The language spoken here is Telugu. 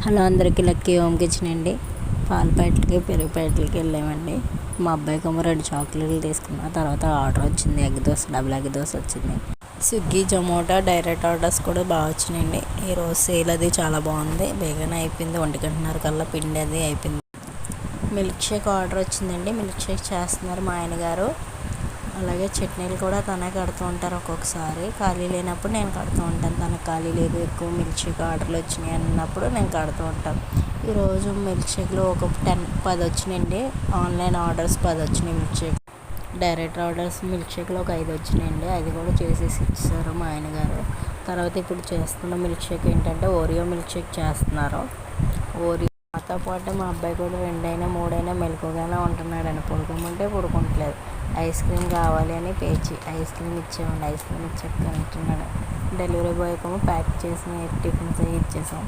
హలో అందరికీ లక్కీ హోమ్ కిచెన్ అండి. పాల ప్యాకెట్లకి పెరుగు ప్యాకెట్లకి వెళ్ళామండి. మా అబ్బాయికి 2 చాక్లెట్లు తీసుకున్నా. తర్వాత ఆర్డర్ వచ్చింది, egg dosa, double egg dosa వచ్చింది. స్విగ్గీ, జొమాటో డైరెక్ట్ ఆర్డర్స్ కూడా బాగా వచ్చినాయండి. ఈరోజు సేల్ అది చాలా బాగుంది, బేగానే అయిపోయింది. 1:30 కల్లా పిండి అది అయిపోయింది. మిల్క్ షేక్ ఆర్డర్ వచ్చిందండి. మిల్క్ షేక్ చేస్తున్నారు మా ఆయన గారు. అలాగే చట్నీలు కూడా తనే కడుతూ ఉంటారు. ఒక్కొక్కసారి ఖాళీ లేనప్పుడు నేను కడుతూ ఉంటాను. తనకు ఖాళీ లేదు, ఎక్కువ మిల్క్ షేక్ ఆర్డర్లు వచ్చినాయి అన్నప్పుడు నేను కడుతూ ఉంటాను. ఈరోజు మిల్క్ షేక్లో ఒక 10 వచ్చినాయండి. ఆన్లైన్ ఆర్డర్స్ 10 వచ్చినాయి. Milk shake direct orders milk షేక్లో ఒక 5 వచ్చినాయండి. అది కూడా చేసేసి ఇచ్చారు మా ఆయన గారు. తర్వాత ఇప్పుడు చేస్తున్న మిల్క్ షేక్ ఏంటంటే ఓరియో మిల్క్ షేక్ చేస్తున్నారు. ఓరియో మాతో పాటు మా అబ్బాయి కూడా 2 అయినా 3 అయినా మెలకుగానే ఉంటున్నాడని, పడుకోమంటే పడుకోవట్లేదు. ఐస్ క్రీమ్ కావాలి అని పేచి ఐస్ క్రీమ్ ఇచ్చామండి. ఐస్ క్రీమ్ ఇచ్చాక తింటున్నాడు. డెలివరీ బాయ్కి ప్యాక్ చేసి టిఫిన్స్ ఇచ్చేసాం.